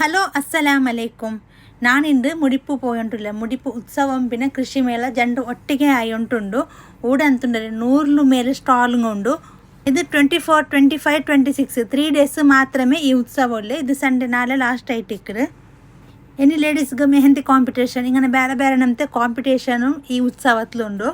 Hello അസ്സലാം അലൈക്കും. ഞാനിന്ന് മുടിപ്പ് പോയിട്ടുള്ള മുടിപ്പ് ഉത്സവം പിന്നെ കൃഷിമേള രണ്ട് ഒಟ್ಟಿಗೆ ആയോണ്ടുണ്ട്. ഊടെ ಅಂతుంಡರೆ 100 ಮೇಲೆ ಸ್ಟಾಲಿಂಗ್ ಉಂಡು. ಇದು 24, 25, 26 3 days ಮಾತ್ರಮೇ ಈ ಉತ್ಸವ ಉಳ್ಳೆ. ಇದು ಸಂಡೇ ನಾಳೆ ಲಾಸ್ಟ್ ಐಟಿಕ್ರು. ಎನಿ ಲೇಡೀಸ್ಗೆ ಮೆಹಂದಿ ಕಾಂಪಿಟೇಷನ್ ಇಂಗನೆ ಬೇರೆ ಬೇರೆ ನಮ್ತೆ ಕಾಂಪಿಟೇಷನು ಈ ಉತ್ಸವತ್ಲುಂಡು.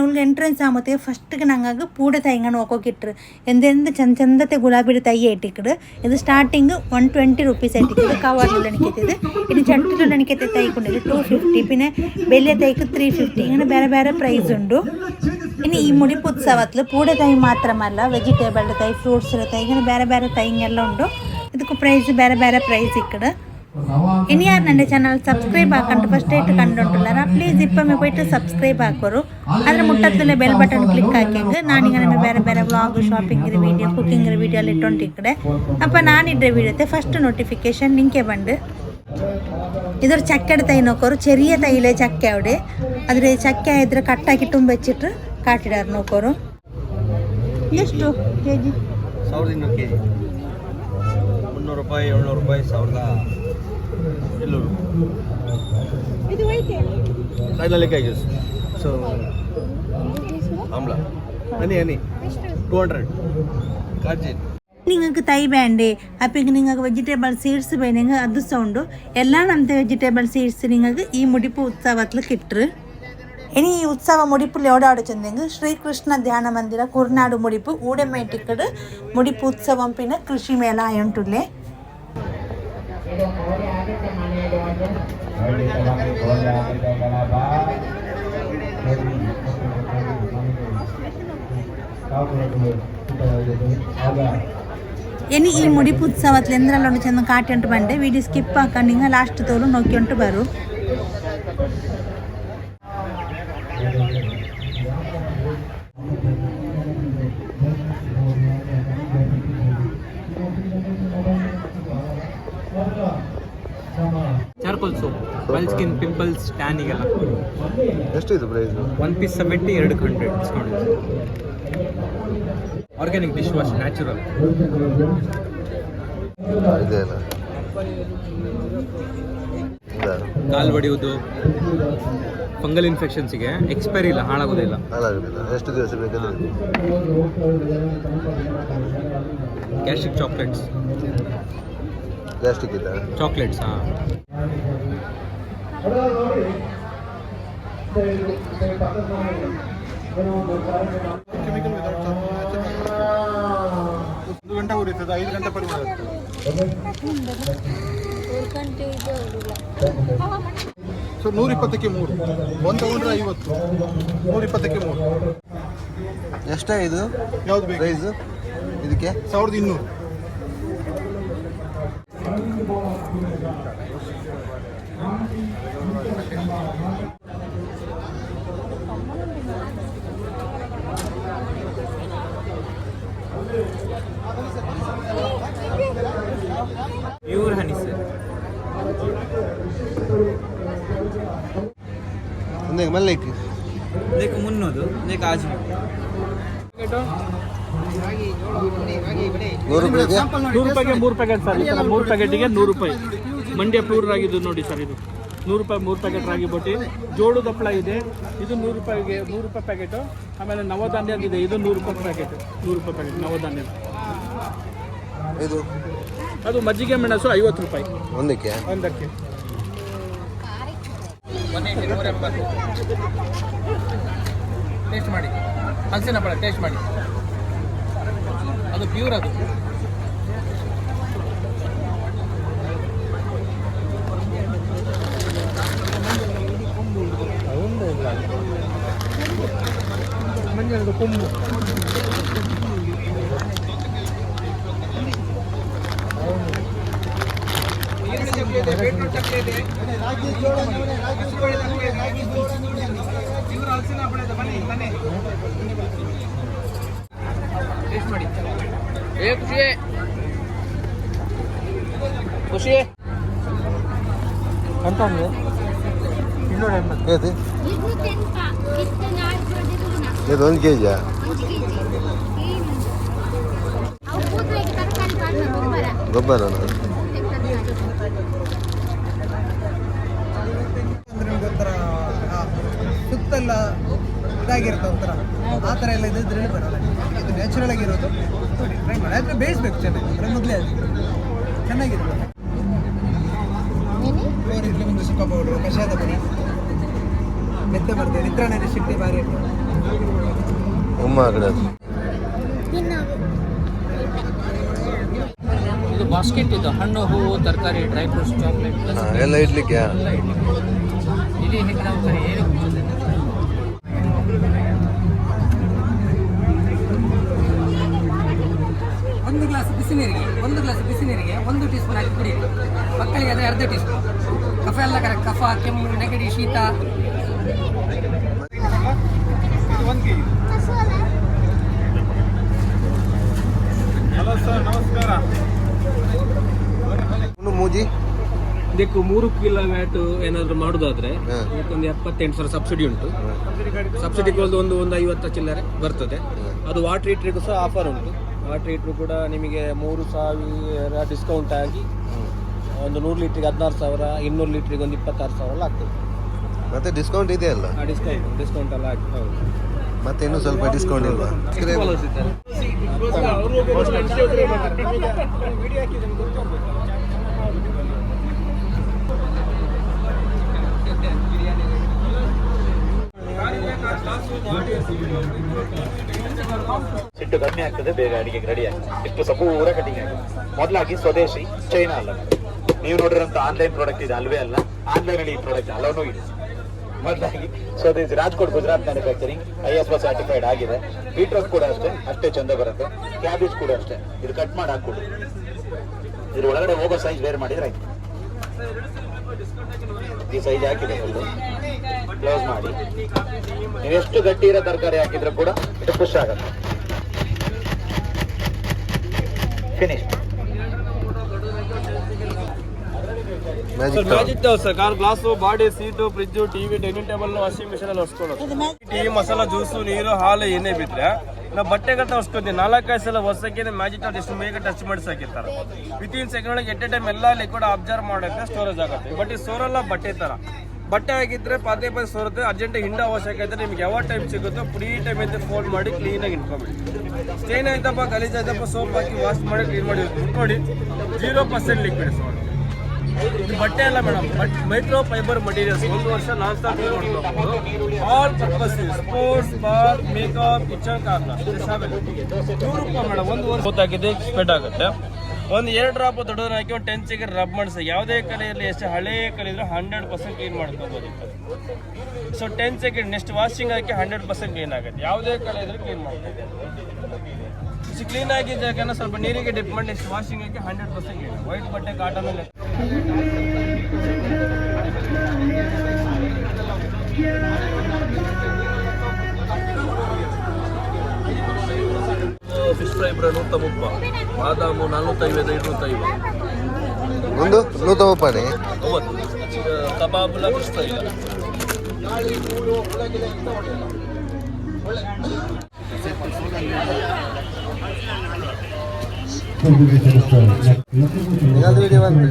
ಉಳ್ಗೆ ಎಂಟ್ರೆನ್ಸ್ ಆಗುತ್ತೆ ಫಸ್ಟ್ಗೆ ನಂಗೆ ಪೂಡೆ ತೈಂಗ ನೋಕೋಕಿಟ್ರು ಎಂದೆಂದು ಚಂದತೆ ಗುಲಾಬಿ ತೈ ಇಟ್ಟಿಕ್ಕಿಡು. ಇದು ಸ್ಟಾರ್ಟಿಂಗ್ 120 rupees ಐಟಿಕ್ಕಿಡು. ಕವರ್ಲು ಎಣಿಕೆತ್ತಿದೆ ಇನ್ನು ಚಟ್ಟಿಲು ಎಣಿಕೆತ್ತೆ ತೈಕೊಂಡಿದ್ದು 250 പിന്നെ ಬೆಲೆ ತೈക്ക് 350 ഇങ്ങനെ ಬೇರೆ ಬೇರೆ ಪ್ರೈಸ್ ಉಂಡು. ಇನ್ನು ಈ ಮುಡಿಪು ಉತ್ಸವತ್ಲು ಪೂಡೆ ತೈ ಮಾತ್ರಮಲ್ಲ ವೆಜಿಟೇಬಲ್ ತೈ ಫ್ರೂಟ್ಸ್ ತೈ ಇങ്ങനെ ಬೇರೆ ಬೇರೆ ತೈಂಗೆಲ್ಲ ಉಂಡು. ಇದಕ್ಕೂ ಪ್ರೈಸ್ ಬೇರೆ ಬೇರೆ ಪ್ರೈಸ್ ಇಕ್ಕಡು. ഇനി ಯಾರು ನನ್ನ ಚಾನಲ್ ಸಬ್ಸ್ಕ್ರೈಬ್ ಹಾಕೊಂಡು ಫಸ್ಟ್ ಆയിട്ട് കണ്ടുകൊണ്ടുള്ളാരാ പ്ലീസ് ഇപ്പം പോയിട്ട് സബ്സ്ക്രൈബ് ആക്കോರು. ಅದರ ಮುಟ್ಟತ್ತಲೇ ಬೆಲ್ ಬಟನ್ ಕ್ಲಿಕ್ ಹಾಕಿಂಗೆ ನಾನೀಗ ನಮ್ಮ ಬೇರೆ ಬೇರೆ vlog shopping video cooking video ಎಲ್ಲ ಇಟ್ಟೊಂಟಿಕ್ಕಡೆ ಅಪ್ಪ ನಾನಿಡ್ರೆ ವಿಡಿಯೋತೆ ಫಸ್ಟ್ ನೋಟಿಫಿಕೇಶನ್ ನಿಂಕೆ ಬಂದು ಇದ್ರ ಚಕ್ಕೆಡ ತೈ ನೋಕೋರು ചെറിയ തൈയിലെ ചക്ക അവിടെ അതിൽ ചക്ക ഇದ್ರೆ കട്ടാക്കി വെച്ചിട്ട് കാട്ടിടാറ് നോക്കോರು. ಎಷ್ಟು ಕೆಜಿ? 1200 kg 300 ರೂಪಾಯಿ 700 ರೂಪಾಯಿ 1200. ಇದು ವೈಟ್ ಕೈನಲ್ಲಿಕಾಯಿ ಜ್ಯೂಸ್ ಸೊ ಆಮ್ಲ ಹನಿ 200 ಕಾಜಿ. നിങ്ങൾക്ക് തൈ വേണ്ടേ അപ്പം നിങ്ങൾക്ക് വെജിറ്റബിൾ സീഡ്സ് വേണമെങ്കിൽ അത് സൗണ്ട് എല്ലാം നമ്മുടെ വെജിറ്റബിൾ സീഡ്സ് നിങ്ങൾക്ക് ഈ മുടിപ്പ് ഉത്സവത്തിൽ കിട്ടും. ഇനി ഈ ഉത്സവ മുടിപ്പിൽ എവിടെ ചെന്നെങ്കിൽ ശ്രീകൃഷ്ണ ധ്യാന മന്ദിര കുർനാട് മുടിപ്പ് ഊടമേട്ടിക്കട് മുടിപ്പ് ഉത്സവം പിന്നെ കൃഷിമേള ആയിട്ടുള്ളേ. ഇനി ഈ മുടിപ്പ് ഉത്സവത്തിൽ എന്തെല്ലാം ചെന്ന് കാട്ടിട്ട് പണ്ട് വീഡിയോ സ്കിപ്പ് ആക്കാണ്ട് നിങ്ങൾ ലാസ്റ്റ് തോറും നോക്കിയിട്ട് വരും. Charcoal soap while skin pimples ಟ್ಯಾನಿಗೆಲ್ಲ. ಎಷ್ಟು ಇದು ಪ್ರೈಸ್? 1 piece 70, 200 ಡಿಸ್ಕೌಂಟ್ ಇದೆ. ಆರ್ಗ್ಯಾನಿಕ್ ಡಿಶ್ ವಾಶ್ ನ್ಯಾಚುರಲ್ ಇದೆಲ್ಲ ಕಾಲು ಹೊಡೆಯುವುದು ಫಂಗಲ್ ಇನ್ಫೆಕ್ಷನ್ಸ್ಗೆ ಎಕ್ಸ್ಪೈರಿ ಇಲ್ಲ, ಹಾಳಾಗೋದಿಲ್ಲ. ಎಷ್ಟು ದಿವಸ ಬೇಕಾದ್ರೆ? ಗ್ಯಾಸ್ಟ್ರಿಕ್ ಚಾಕ್ಲೇಟ್ಸ್ ಗ್ಯಾಸ್ಟ್ರಿಕ್ ಇಲ್ಲ ಚಾಕ್ಲೇಟ್ಸ್ ಹಾಂ. ಒಂದು ಗಂಟೆ ಉರಿತದೆ, 5 ಗಂಟೆ ಪರಿಮಾಣ ಇರ್ತದೆ. ಸೊ 120ಕ್ಕೆ 3 ಒಂದು ತಗೊಂಡ್ರೆ 50, 120ಕ್ಕೆ 3. ಎಷ್ಟೇ ಇದು? ಯಾವ್ದು ಬೇಕು ಪ್ರೈಸ್ ಇದಕ್ಕೆ? 1200. ಪ್ಯೂರ್ ಹನಿ ಸರ್. ಮಲ್ಲಿಕ್ ಇದಕ್ಕೆ 300, ಇದಕ್ಕೆ ಆಜು 100 ರೂಪಾಯಿಗೆ 3 ಪ್ಯಾಕೆಟ್ ಸರ್. ಈ ಥರ 3 ಪ್ಯಾಕೆಟಿಗೆ 100 ರೂಪಾಯಿ. ಮಂಡ್ಯ ಪ್ಯೂರ್ ರಾಗಿದ್ದು ನೋಡಿ ಸರ್, ಇದು 100 ರೂಪಾಯಿ 3 ಪ್ಯಾಕೆಟ್ ರಾಗಿ ಬೊಟ್ಟಿ. ಜೋಳದ ಹಪ್ಪಳ ಇದೆ, ಇದು 100 ರೂಪಾಯಿಗೆ 100 ರೂಪಾಯಿ ಪ್ಯಾಕೆಟು. ಆಮೇಲೆ ನವಧಾನ್ಯದಿದೆ, ಇದು 100 ರೂಪಾಯಿ ಪ್ಯಾಕೆಟ್, 100 ರೂಪಾಯಿ ಪ್ಯಾಕೆಟ್ ನವಧಾನ್ಯದ. ಇದು ಅದು ಮಜ್ಜಿಗೆ ಮೆಣಸು 50 ರೂಪಾಯಿ ಒಂದಕ್ಕೆ. ಒಂದಕ್ಕೆ. 180 ಟೇಸ್ಟ್ ಮಾಡಿ, ಹಲಸಿನ ಹಪ್ಪಳ ಟೇಸ್ಟ್ ಮಾಡಿ, ಅದು ಪ್ಯೂರ್. ಅದು ಮಂಜನದು ಕೊಂಬು. ಖುಷಿ ಅಂತ ಅಂದ್ರೆ 280. ಏದು ಇದು 1 kg? ಗೊಬ್ಬರ ನಿಮ್ಗೆ ಒಂಥರ ಸುತ್ತೆಲ್ಲ ಇದಾಗಿರುತ್ತೆ ಒಂಥರ ಆ ಥರ ಎಲ್ಲ ಇದ್ರಲ್ಲಿ ಬರೋಲ್ಲ. ಇದು ನ್ಯಾಚುರಲ್ ಆಗಿರೋದು ನೋಡಿ ಟ್ರೈ ಮಾಡಿ. ಆದರೆ ಬೇಯಿಸ್ಬೇಕು ಚೆನ್ನಾಗಿ, ಅಂದರೆ ಮೊದಲೇ ಅದು ಚೆನ್ನಾಗಿರುತ್ತೆ. ಇಡ್ಲಿ ಮುಂದೆ ಸುಕ್ಕ ಪೌಡ್ರು, ಕಷಾಯದ ಪುಡಿ, ಮೆತ್ತೆ ಬರ್ತದೆ, ನಿತ್ರಾಣ ಶಕ್ತಿ ಭಾರಿ ಇರ್ತದೆ. ಇದು ಬಾಸ್ಕೆಟ್, ಇದು ಹಣ್ಣು, ಹೂವು, ತರಕಾರಿ, ಡ್ರೈ ಫ್ರೂಟ್ಸ್, ಚಾಕ್ಲೇಟ್ ಎಲ್ಲ ಇಡ್ಲಿಕ್ಕೆ ಇಲ್ಲಿ ಹೇಗೆ ನಾವು ಸರಿ ಏನು ಒಂದು ಗ್ಲಾಸ್ ಬಿಸಿನೀರಿಗೆ 1 ಟೀ ಸ್ಪೂನ್ ಹಾಕಿ ಕುಡಿಯಿರಿ. ಮಕ್ಕಳಿಗೆ ಅದೇ ಅರ್ಧ ಟೀ ಸ್ಪೂನ್. ಕಫ ಎಲ್ಲ ಕರೆಕ್ಟ್, ಕಫ, ಕೆಮ್ಮು, ನೆಗಡಿ, ಶೀತ. ಹಲೋ ಸರ್, ನಮಸ್ಕಾರ. ಮೂಜಿ ಇದಕ್ಕೆ 3 ಕಿಲೋವ್ಯಾಟ್ ಏನಾದ್ರು ಮಾಡೋದಾದ್ರೆ ಇದಕ್ಕೊಂದು 78,000 ಸಬ್ಸಿಡಿ ಉಂಟು. ಸಬ್ಸಿಡಿಗೆ ಒಂದು 50 ಚಿಲ್ಲರೆ ಬರ್ತದೆ. ಅದು ವಾಟರ್ ಹೀಟ್ರಿಗೂ ಸಹ ಆಫರ್ ಉಂಟು. ವಾಟರ್ ಹೀಟ್ರು ಕೂಡ ನಿಮಗೆ 3,000 ಡಿಸ್ಕೌಂಟ್ ಆಗಿ ಒಂದು 100 ಲೀಟ್ರಿಗೆ 16,000, 200 ಲೀಟ್ರಿಗೆ ಒಂದು 26,000 ಆಗ್ತದೆ. ಮತ್ತೆ ಡಿಸ್ಕೌಂಟ್ ಇದೆ ಅಲ್ಲ? ಡಿಸ್ಕೌಂಟ್ ಎಲ್ಲ ಆಗಿ ಹೌದು. ಮತ್ತೆ ಇನ್ನೂ ಸ್ವಲ್ಪ ಡಿಸ್ಕೌಂಟ್ ಇಲ್ವಾ? ಸಿಟ್ಟು ಕಮ್ಮಿ ಆಗ್ತದೆ, ಬೇಗ ಅಡಿಗೆ ರೆಡಿ ಆಗ್ತದೆ. ಇಷ್ಟು ಸಪೂರ ಕಟಿಂಗ್ ಆಗಿದೆ. ಮೊದಲಾಗಿ ಸ್ವದೇಶಿ, ಚೈನಾ ಅಲ್ಲ. ನೀವು ನೋಡಿರೋಂಥ ಆನ್ಲೈನ್ ಪ್ರಾಡಕ್ಟ್ ಇದೆ ಅಲ್ವೇ ಅಲ್ಲ, ಆನ್ಲೈನಲ್ಲಿ ಈ ಪ್ರಾಡಕ್ಟ್ ಅಲ್ಲವೂ ಇದೆ. ಮೊದಲಾಗಿ ಸ್ವದೇಶಿ, Rajkot Gujarat manufacturing, ISO certified ಆಗಿದೆ. ಬೀಟ್ರೋಟ್ ಕೂಡ ಅಷ್ಟೇ ಚಂದ ಬರುತ್ತೆ. ಕ್ಯಾಬೇಜ್ ಕೂಡ ಅಷ್ಟೇ. ಇದು ಕಟ್ ಮಾಡಿ ಹಾಕ್ಕೊಡಿ. ಇದ್ರ ಒಳಗಡೆ ಹೋಗೋ ಸೈಜ್ ಬೇರೆ ಮಾಡಿದ್ರೆ ಆಯ್ತು. ಈ ಸೈಜ್ ಹಾಕಿದೆ ಫುಲ್ಲು ಕ್ಲೋಸ್ ಮಾಡಿ. ನೀವೆಷ್ಟು ಗಟ್ಟಿ ಇರೋ ತರಕಾರಿ ಹಾಕಿದ್ರು ಕೂಡ ಇದು ಪುಷ್ ಆಗುತ್ತೆ. Finish. Magic sir, car glass, body, seat, fridge, TV, dining table, washing machine ಎಲ್ಲ ಹೊಸ್ಕೊಳ್ಳೋದು. ಟೀ, ಮಸಾಲ, ಜ್ಯೂಸು, ನೀರು, ಹಾಲು ಏನೇ ಬಿದ್ದರೆ ನಾವು ಬಟ್ಟೆಗಂತ ಹೊಸ್ಕೊತೀವಿ. 4-5 ಸಲ ಹೊಸಕ್ಕೆ ಮ್ಯಾಜಿಕ್ ಟಾಪ್ ಎಷ್ಟು ಬೇಗ ಟಚ್ ಮಾಡಿ ಸಾಕಿರ್ತಾರೆ. ವಿತಿನ್ ಸೆಕೆಂಡ್ ಒಳಗೆ ಎಟ್ ಎ ಟೈಮ್ ಎಲ್ಲ ಲಿಕ್ವಿಡ್ ಅಬ್ಸರ್ವ್ ಮಾಡುತ್ತೆ, ಸ್ಟೋರೇಜ್ ಆಗುತ್ತೆ. ಬಟ್ ಈ ಸೋರಲ್ಲ ಬಟ್ಟೆ ಥರ. ಬಟ್ಟೆ ಆಗಿದ್ರೆ ಪದೇ ಸೋರುತ್ತೆ. ಅರ್ಜೆಂಟಾಗಿ ಹಿಂಡ ಅವಶ್ಯಕ ಇದ್ದರೆ ನಿಮ್ಗೆ ಯಾವ ಟೈಮ್ ಸಿಗುತ್ತೋ ಫ್ರೀ ಟೈಮ್ ಇದ್ದರೆ ಫೋಲ್ಡ್ ಮಾಡಿ ಕ್ಲೀನಾಗಿ ಇಟ್ಕೊಬೇಡಿ. ಸ್ಟೇನ್ ಆಯ್ತಪ್ಪ, ಗಲೀಜ್ ಆಯ್ತಪ್ಪ, ಸೋಪ್ ಹಾಕಿ ವಾಶ್ ಮಾಡಿ ಕ್ಲೀನ್ ಮಾಡಿ ನೋಡಿ. 0% ಲಿಕ್ವಿಡ್ ಸೋಲ್. ಇದು ಬಟ್ಟೆ ಅಲ್ಲ ಮೇಡಮ್, ಮೈಕ್ರೋ ಫೈಬರ್ ಮಟೀರಿಯಲ್ಸ್. 1 ವರ್ಷ ನಾನ್ ಸ್ಟಾಪ್ ಯೂಸ್ ಮಾಡ್ಕೋಬಹುದು. All purpose, sports, bath, makeup, kitchen, corner. 100 ರೂಪಾಯಿ ಮೇಡಮ್. 1 ವರ್ಷ ಗೊತ್ತಾಗಿದೆ, ಸ್ಪ್ರೆಡ್ ಆಗುತ್ತೆ. ಒಂದು 2 ಡ್ರಾಪ್ ದೊಡ್ಡದನ್ನ ಹಾಕಿ ಒಂದು 10 ಸೆಕೆಂಡ್ ರಬ್ ಮಾಡಿಸಿ. ಯಾವುದೇ ಕಲೆ ಇರಲಿ, ಎಷ್ಟು ಹಳೆ ಕಲೆ ಇದ್ರೂ 100% ಕ್ಲೀನ್ ಮಾಡ್ಕೋಬೋದು. ಸೊ 10 ಸೆಕೆಂಡ್ ನೆಕ್ಸ್ಟ್ ವಾಷಿಂಗ್ ಹಾಕಿ 100% ಕ್ಲೀನ್ ಆಗುತ್ತೆ. ಯಾವುದೇ ಕಲೆ ಇದ್ರೂ ಕ್ಲೀನ್ ಮಾಡ್ಬೋದು. ಕ್ಲೀನ್ ಆಗಿದ್ದಾಗನ ಸ್ವಲ್ಪ ನೀರಿಗೆ ಡಿಪ್ ಮಾಡಿ ನೆಕ್ಸ್ಟ್ ವಾಷಿಂಗ್ ಹಾಕಿ 100% ಕ್ಲೀನ್. ವೈಟ್ ಬಟ್ಟೆ, ಕಾಟನ್ ಅಲ್ಲಿ ಫಿಶ್ ಫ್ರೈ 130, ಬಾದಾಮು 450, 250. ಒಂದು 130 ಹೌದು. ಕಬಾಬ್ಲ ಫಿಶ್ ಫ್ರೈ ಇಲ್ಲ. ಇನ್ನೊಂದು ವಿಡಿಯೋ ಬಂತು.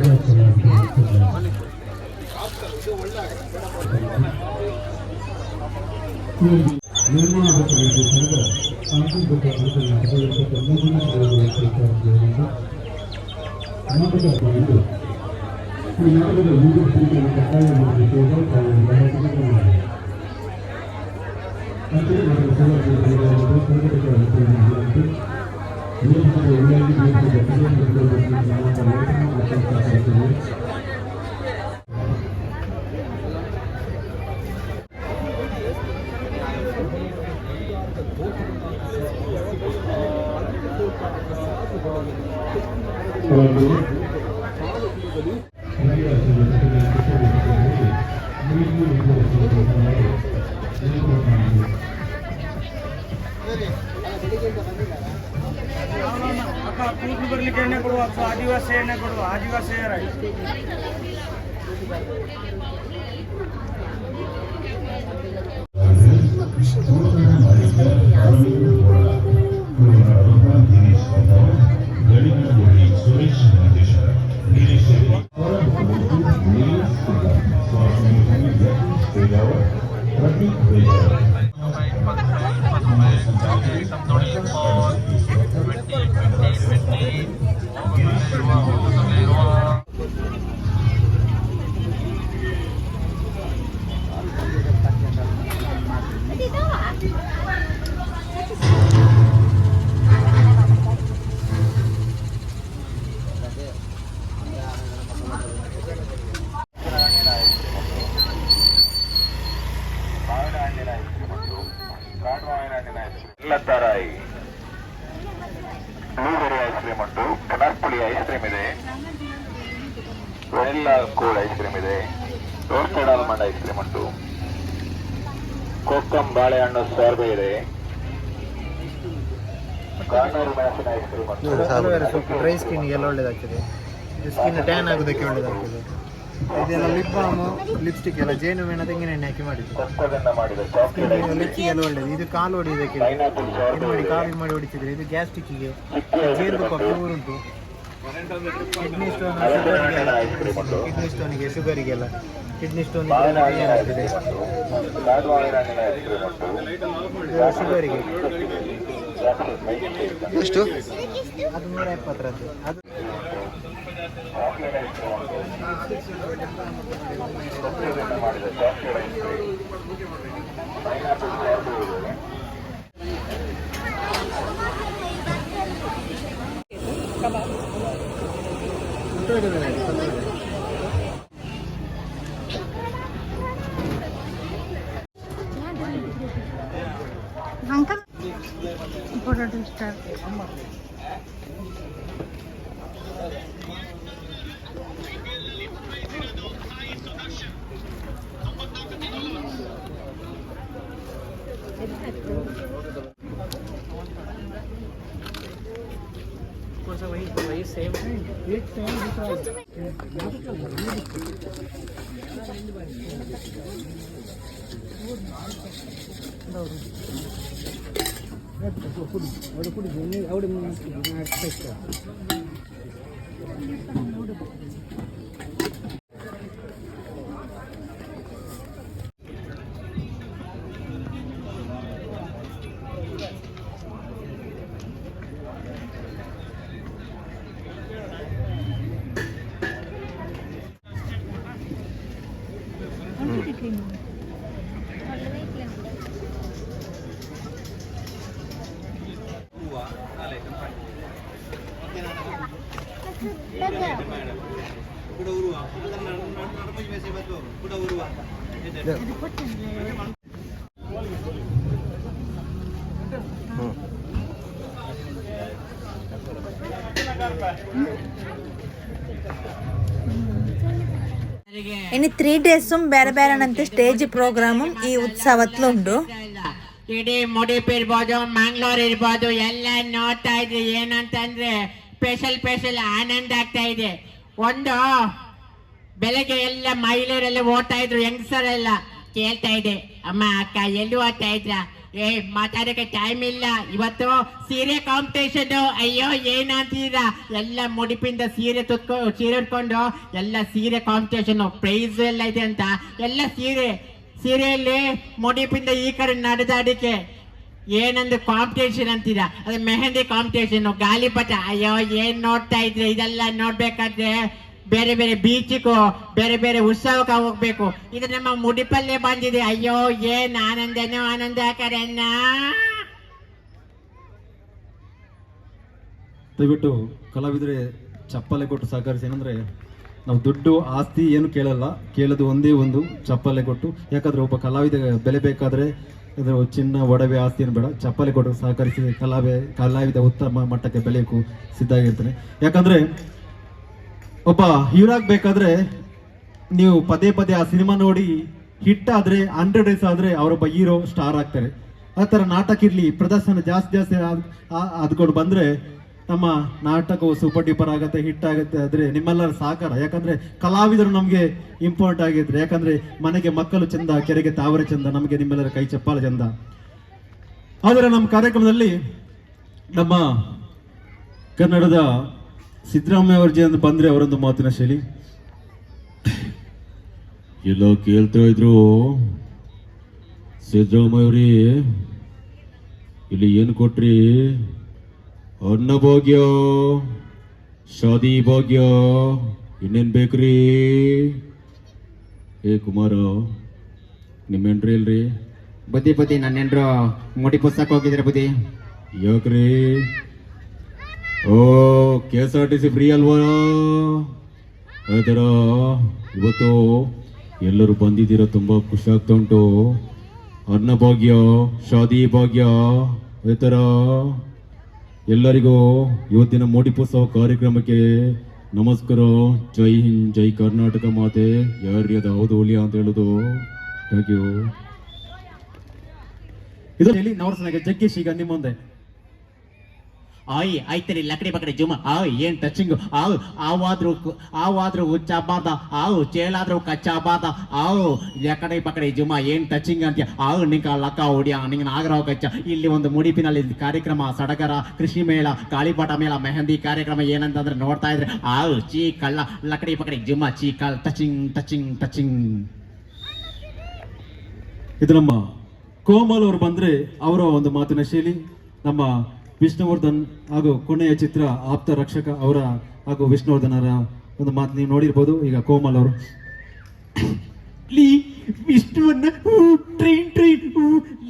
ಕೂದಲು ಬರ್ಲಿಕ್ಕೆ ಎಣ್ಣೆ ಕೊಡುವ, ಆದಿವಾಸಿ ಎಣ್ಣೆ ಕೊಡುವ, ಆದಿವಾಸಿ ಹೇರ್ ಆಯಿಲ್. ಸುರೇಶ್ ತರಾಯಿ ಬ್ಲೂಬೆರಿ ಐಸ್ ಕ್ರೀಮ್ ಉಂಟು, ಪುನರ್ಪುಳಿ ಐಸ್ ಕ್ರೀಮ್ ಇದೆ, ವೆನಿಲ್ಲಾ ಕೂಲ್ ಐಸ್ ಕ್ರೀಮ್ ಇದೆ, ರೋಸ್ಟೆಡ್ ಆಲ್ಮಂಡ್ ಐಸ್ ಕ್ರೀಮ್ ಉಂಟು, ಕೋಕಂ ಬಾಳೆಹಣ್ಣು ಸಾರ್ಬೆ ಇದೆ, ಕಾರ್ನರ್ ಮೆಣಸಿನ ಐಸ್ ಕ್ರೀಮ್ ಉಂಟು. ಡ್ರೈ ಸ್ಕಿನ್ಗೆಲ್ಲ ಒಳ್ಳೇದಾಗ್ತದೆ, ಸ್ಕಿನ್ ಟ್ಯಾನ್ ಆಗೋದಕ್ಕೆ ಒಳ್ಳೇದಾಗ್ತದೆ. ಇದೆಲ್ಲ ಲಿಪ್ ಬಾಮ್, ಲಿಪ್ಸ್ಟಿಕ್ ಎಲ್ಲ ಜೇನುಮೆಣ ತೆಂಗಿನೆಣ್ಣೆ ಹಾಕಿ ಮಾಡಿದ್ದು. ಕಪ್ಪದಿಂದ ಮಾಡಿದ ಚಾಕ್ಲೇಟ್ ಐಸ್ ಕ್ರೀಮ್, ಲಿಪ್ಸ್ಟಿಕ್ ಒಳ್ಳೇದು. ಇದು ಕಾಲು ಹೊಡಿಯೋದಕ್ಕೆ, ಪೈನಾಪಲ್ ಇದು ಸಾರ್ಬೆ ನೋಡಿ ಇದೆ, ಕಾಲಿಗೆ ಮಾಡಿ ಹೊಡಿತಿದ್ರೆ. ಇದು ಗ್ಯಾಸ್ಟ್ರಿಕ್ಕಿಗೆ, ಜೇನುತುಪ್ಪ ಪ್ಯೂರ್ ಉಂಟು. ಕಿಡ್ನಿ ಸ್ಟೋನ್, ಐಸ್ ಕ್ರೀಮ್ ಉಂಟು, ಕಿಡ್ನಿ ಸ್ಟೋನಿಗೆ, ಶುಗರಿಗೆಲ್ಲ, ಕಿಡ್ನಿ ಸ್ಟೋನ್ ಮಾವಿನ ಹಣ್ಣಿನ ಐಸ್ ಕ್ರೀಮ್ ಉಂಟು, ಕಾಡು ಮಾವಿನ ಹಣ್ಣಿನ ಐಸ್ ಕ್ರೀಮ್ ಉಂಟು, ಶುಗರಿಗೆ ಎಷ್ಟು? ಅದು 170 ಅದು. ಚಾಕ್ಲೇಟ್ ಐಸ್ ಕ್ರೀಮ್ ಉಂಟು, ಕಪ್ಪದಿಂದ ಮಾಡಿದ ಚಾಕ್ಲೇಟ್ ಐಸ್ ಕ್ರೀಮ್, ಪೈನಾಪಲ್ ಸಾರ್ಬೆ ಇದೆ. Uncle photo start. ఇన్ని 3 days ಬೇರೆ ಬೇರೆನಂತೆ ಸ್ಟೇಜ್ ಪ್ರೋಗ್ರಾಮ್ ಈ ಉತ್ಸವತ್ಲು ಉಂಡು. ಇಡೀ ಮುಡಿಪು ಇರ್ಬೋದು, ಮಂಗ್ಳೂರ್ ಇರ್ಬೋದು, ಎಲ್ಲ ನೋಡ್ತಾ ಇದ್ರಿ. ಏನಂತಂದ್ರೆ ಸ್ಪೆಷಲ್ ಆನಂದ ಆಗ್ತಾ ಇದೆ. ಒಂದು ಬೆಳಗ್ಗೆ ಎಲ್ಲ ಮಹಿಳೆಯರೆಲ್ಲ ಓಡ್ತಾ ಇದ್ರು, ಯಂಗ್ಸರೆಲ್ಲ ಕೇಳ್ತಾ ಇದೆ, ಅಮ್ಮ ಅಕ್ಕ ಎಲ್ಲಿ ಓಡ್ತಾ ಇದ್ರ? ಮಾತಾಡಕ್ಕೆ ಟೈಮ್ ಇಲ್ಲ, ಇವತ್ತು ಸೀರೆ ಕಾಂಪಿಟೇಷನ್. ಅಯ್ಯೋ ಏನಂತೀರಾ, ಎಲ್ಲ ಮುಡಿಪಿಂದ ಸೀರೆ ಉಟ್ಕೊಂಡು ಎಲ್ಲ ಸೀರೆ ಕಾಂಪಿಟೇಷನ್, ಪ್ರೈಸ್ ಎಲ್ಲ ಇದೆ ಅಂತ ಎಲ್ಲ ಸೀರೆಯಲ್ಲಿ ಮುಡಿಪಿಂದ ಈ ಕಡೆ ನಡೆದಾಡಿಕೆ ಏನಂದ್ರೆ ಕಾಂಪಿಟೇಷನ್ ಅಂತೀರಾ, ಅದು ಮೆಹಂದಿ ಕಾಂಪಿಟೇಷನ್, ಗಾಳಿಪಟ. ಅಯ್ಯೋ ಏನ್ ನೋಡ್ತಾ ಇದ್ರೆ, ಇದೆಲ್ಲ ನೋಡ್ಬೇಕಾದ್ರೆ ಬೇರೆ ಬೇರೆ ಬೀಚಿಗೂ ಬೇರೆ ಬೇರೆ ಉತ್ಸವಕ್ಕೆ ಹೋಗ್ಬೇಕು. ಇದು ನಮ್ಮ ಮುಡಿಪಲ್ಲೇ ಬಂದಿದೆ. ಅಯ್ಯೋ ಏನ್ ಆನಂದನೋ ಆನಂದ ಕರೆಣ್ಣ. ದಯವಿಟ್ಟು ಕಲಾವಿದರೆ ಚಪ್ಪಲೆ ಕೊಟ್ಟು ಸಹಕರಿಸಿ. ಏನಂದ್ರೆ ನಾವು ದುಡ್ಡು ಆಸ್ತಿ ಏನು ಕೇಳಲ್ಲ, ಕೇಳೋದು ಒಂದೇ ಒಂದು ಚಪ್ಪಲೆ ಕೊಟ್ಟು. ಯಾಕಂದ್ರೆ ಒಬ್ಬ ಕಲಾವಿದ ಬೆಲೆ ಬೇಕಾದ್ರೆ ಇದು ಚಿನ್ನ ಒಡವೆ ಆಸ್ತಿ ಏನು ಬೇಡ, ಚಪ್ಪಲೆ ಕೊಟ್ಟು ಸಹಕರಿಸಿ ಕಲಾವಿದ ಉತ್ತಮ ಮಟ್ಟಕ್ಕೆ ಬೆಳೆಯಕ್ಕೂ ಸಿದ್ಧ ಆಗಿರ್ತಾನೆ. ಯಾಕಂದ್ರೆ ಒಬ್ಬ ಹೀರೋ ಆಗ್ಬೇಕಾದ್ರೆ ನೀವು ಪದೇ ಪದೇ ಆ ಸಿನಿಮಾ ನೋಡಿ ಹಿಟ್ ಆದ್ರೆ 100 days ಆದ್ರೆ ಅವರೊಬ್ಬ ಹೀರೋ ಸ್ಟಾರ್ ಆಗ್ತಾರೆ. ಆ ಥರ ನಾಟಕ ಇರ್ಲಿ, ಪ್ರದರ್ಶನ ಜಾಸ್ತಿ ಆದ್ಕೊಂಡು ಬಂದ್ರೆ ನಮ್ಮ ನಾಟಕವು ಸೂಪರ್ ಡೂಪರ್ ಆಗತ್ತೆ, ಹಿಟ್ ಆಗತ್ತೆ. ಆದ್ರೆ ನಿಮ್ಮೆಲ್ಲರ ಸಹಕಾರ, ಯಾಕಂದ್ರೆ ಕಲಾವಿದರು ನಮ್ಗೆ ಇಂಪಾರ್ಟೆಂಟ್ ಆಗಿದ್ರೆ. ಯಾಕಂದ್ರೆ ಮನೆಗೆ ಮಕ್ಕಳು ಚಂದ, ಕೆರೆಗೆ ತಾವರೆ ಚಂದ, ನಮಗೆ ನಿಮ್ಮೆಲ್ಲರ ಕೈ ಚಪ್ಪಾಳ ಚಂದ. ಆದರೆ ನಮ್ಮ ಕಾರ್ಯಕ್ರಮದಲ್ಲಿ ನಮ್ಮ ಕನ್ನಡದ ಸಿದ್ದರಾಮಯ್ಯ ಅವರ ಅಂತ ಬಂದ್ರೆ ಅವರೊಂದು ಮಾತಿನ ಶೈಲಿ, ಎಲ್ಲೋ ಕೇಳ್ತಾ ಇದ್ರು, ಸಿದ್ದರಾಮಯ್ಯವ್ರಿ ಇಲ್ಲಿ ಏನು ಕೊಟ್ರಿ? ಅನ್ನಭಾಗ್ಯ, ಶಾದಿ ಭಾಗ್ಯ, ಇನ್ನೇನು ಬೇಕ್ರಿ? ಏ ಕುಮಾರ, ನಿಮ್ಮ ಹೆಂಡ್ರಿ ಇಲ್ರಿ? ಬುದ್ಧಿ ನನ್ನ ಹೆಂಡ್ರು ಮುಡಿ ಪುಸ್ತಕ ಹೋಗಿದ್ರೆ ಬುದ್ಧಿ. ಯಾಕ್ರಿ? ಓ KSRTC ಫ್ರೀ ಅಲ್ವಾ? ಆಯ್ತರ ಇವತ್ತು ಎಲ್ಲರೂ ಬಂದಿದ್ದೀರ, ತುಂಬ ಖುಷಿ ಆಗ್ತಾ ಉಂಟು. ಅನ್ನಭಾಗ್ಯ, ಶಾದಿ ಭಾಗ್ಯ, ಈ ಥರ ಎಲ್ಲರಿಗೂ ಇವತ್ತಿನ ಮೋಡಿಪೋತ್ಸವ ಕಾರ್ಯಕ್ರಮಕ್ಕೆ ನಮಸ್ಕಾರ. ಜೈ ಹಿಂದ್, ಜೈ ಕರ್ನಾಟಕ ಮಾತೆ, ಯಾರ್ಯದ ಹೌದು ಹುಲಿಯ ಅಂತ ಹೇಳೋದು. Thank you. ಇದು ಹೇಳಿ ನವರಸನಾಗ ಜಗ್ಗೇಶ್ ಈಗ ನಿಮ್ಮ ಮುಂದೆ. ಆಯ್ ಆಯ್ತರಿ ಲಕಡಿ ಬಕಡಿ ಜುಮ ಏನ್ ಟಚಿಂಗ್ ಆವಾದ್ರೂ ಹುಚ್ಚಾಬಾದ ಚೇಲಾದ್ರೂ ಕಚ್ಚಾಬಾದ ಎಕಡೆ ಪಕಡೆ ಜುಮ ಏನ್ ಟಚಿಂಗ್ ಅಂತ ನಿಂಕ ಲಕ್ಕ ಹೊಡಿಯ ನಿಂಗ ನಾಗರಾವ್ ಕಚ್ಚ. ಇಲ್ಲಿ ಒಂದು ಮುಡಿಪಿನಲ್ಲಿ ಕಾರ್ಯಕ್ರಮ, ಸಡಗರ, ಕೃಷಿ ಮೇಳ, ಗಾಳಿಪಾಟ ಮೇಳ, ಮೆಹಂದಿ ಕಾರ್ಯಕ್ರಮ ಏನಂತಂದ್ರೆ ನೋಡ್ತಾ ಇದ್ರೆ ಚೀ ಕಳ್ಳ ಲಕಡಿ ಪಕಡಿ ಜುಮ ಚೀ ಕಲ್ ಟಚಿಂಗ್ ಟಚಿಂಗ್ ಟಚಿಂಗ್. ಇದು ನಮ್ಮ ಕೋಮಲ್ ಅವರು ಬಂದ್ರೆ ಅವರ ಒಂದು ಮಾತಿನ ಶೈಲಿ, ನಮ್ಮ ವಿಷ್ಣುವರ್ಧನ್ ಹಾಗೂ ಕೊನೆಯ ಚಿತ್ರ ಆಪ್ತ ರಕ್ಷಕ ಅವರ ಹಾಗೂ ವಿಷ್ಣುವರ್ಧನರ ಒಂದು ಮಾತು ನೀವು ನೋಡಿರ್ಬೋದು. ಈಗ ಕೋಮಲ್ ಅವರು ವಿಷ್ಣುವನ್ನ ಟ್ರೈನ್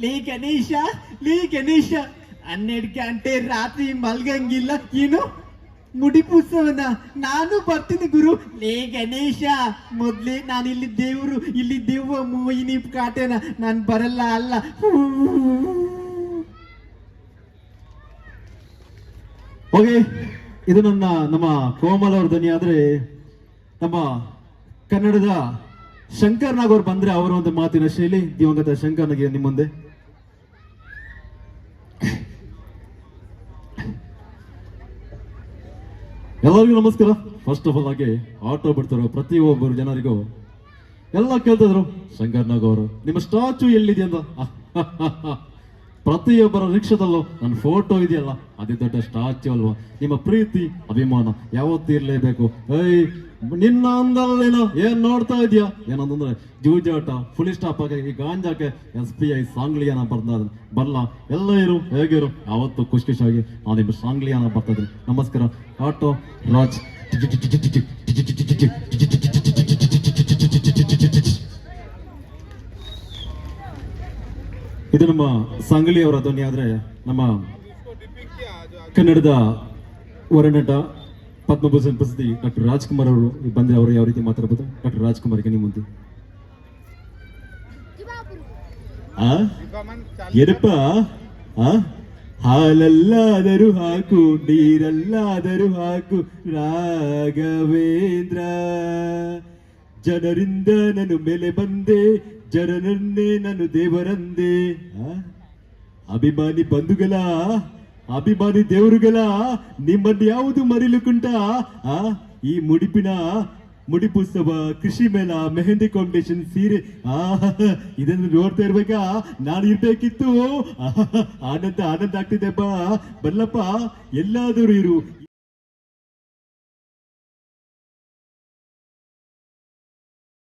ಲೇ ಗಣೇಶ 12 ಗಂಟೆ ರಾತ್ರಿ ಮಲ್ಗಂಗಿಲ್ಲ ಏನು ಮುಡಿಪುತ್ಸವನ ನಾನು ಬರ್ತೀನಿ ಗುರು. ಲೇ ಗಣೇಶ, ಮೊದ್ಲೇ ನಾನು ಇಲ್ಲಿ ದೇವ್ರು, ಇಲ್ಲಿ ದೆವ್ವ ಮೂಯಿನಿ ಕಾಟೇನ, ನಾನು ಬರಲ್ಲ ಅಲ್ಲ. ಓಕೆ, ಇದು ನಮ್ಮ ಕೋಮಲ್ ಅವ್ರ ಧ್ವನಿ. ಆದ್ರೆ ನಮ್ಮ ಕನ್ನಡದ ಶಂಕರ್ ನಾಗ್ ಅವ್ರು ಬಂದ್ರೆ ಅವರ ಒಂದು ಮಾತಿನ ಶೈಲಿ, ದಿವಂಗತ ಶಂಕರ್ ನಾಗ್ ನಿಮ್ಮ ಮುಂದೆ. ಎಲ್ಲರಿಗೂ ನಮಸ್ಕಾರ. ಫಸ್ಟ್ ಆಫ್ ಆಲ್ ಆಗಿ ಆಟೋ ಬಿಡ್ತಾರೋ ಪ್ರತಿಯೊಬ್ಬರು ಜನರಿಗೂ ಎಲ್ಲ ಕೇಳ್ತಿದ್ರು, ಶಂಕರ್ ನಾಗ್ ಅವರು ನಿಮ್ಮ ಸ್ಟ್ಯಾಚು ಎಲ್ಲಿದೆ ಅಂತ. ಪ್ರತಿಯೊಬ್ಬರ ರಿಕ್ಷಾದಲ್ಲೂ ನನ್ನ ಫೋಟೋ ಇದೆಯಲ್ಲ, ಅದೇ ದೊಡ್ಡ ಸ್ಟ್ಯಾಚು ಅಲ್ವಾ. ನಿಮ್ಮ ಪ್ರೀತಿ ಅಭಿಮಾನ ಯಾವತ್ತೂ ಇರಲೇಬೇಕು. ನಿನ್ನ ಅಂದಲ್ಲೇನೋ ಏನ್ ನೋಡ್ತಾ ಇದೆಯಾ ಏನಂತಂದ್ರೆ ಜೂಜಾಟ ಫುಲ್ ಸ್ಟಾಪ್ ಆಗಿ ಈ ಗಾಂಜಾಕೆ SBI ಸಾಂಗ್ಲಿಯಾನ ಬರಲ್ಲ. ಎಲ್ಲ ಇರು ಹೇಗಿರು ಯಾವತ್ತು ಖುಷಿಯಾಗಿ ನಾನು ನಿಮ್ಮ ಸಾಂಗ್ಲಿಯಾನ ಬರ್ತಾ. ನಮಸ್ಕಾರ. ಆಟೋ ರಾಜ್. ಇದು ನಮ್ಮ ಸಾಂಗ್ಲಿ ಅವರ ಧ್ವನಿ. ಆದ್ರೆ ನಮ್ಮ ಕನ್ನಡದ ವರನಟ ಪದ್ಮಭೂಷಣ್ ಪ್ರಸಿದ್ಧಿ ಡಾಕ್ಟರ್ ರಾಜ್ಕುಮಾರ್ ಅವರು ಬಂದ್ರೆ ಅವರು ಯಾವ ರೀತಿ ಮಾತಾಡ್ಬೋದು? ಡಾಕ್ಟರ್ ರಾಜ್ಕುಮಾರ್ಗೆ ನಿಮ್ಮ ಮುಂದೆ. ಏನಪ್ಪ, ಹಾಲಲ್ಲಾದರೂ ಹಾಕು, ನೀರಲ್ಲಾದರೂ ಹಾಕು ರಾಘವೇಂದ್ರ. ಜನರಿಂದ ನಾನು ಮೇಲೆ ಬಂದೆ, ಜನರನ್ನೇ ನಾನು ದೇವರಂದೆ. ಅಭಿಮಾನಿ ಬಂಧುಗಳ, ಅಭಿಮಾನಿ ದೇವರುಗಳ, ನಿಮ್ಮನ್ನು ಯಾವುದು ಮರಿಲಿಕ್ಕುಂಟ? ಈ ಮುಡಿಪುತ್ಸವ, ಕೃಷಿ ಮೇಳ, ಮೆಹಂದಿ ಕಾಂಪಿಟೇಷನ್, ಸೀರೆ, ಇದನ್ನು ನೋಡ್ತಾ ಇರ್ಬೇಕಾ? ನಾನು ಇರ್ಬೇಕಿತ್ತು. ಆನಂದ ಆಗ್ತಿದೆ. ಬಲ್ಲಪ್ಪ, ಎಲ್ಲಾದರೂ ಇರು,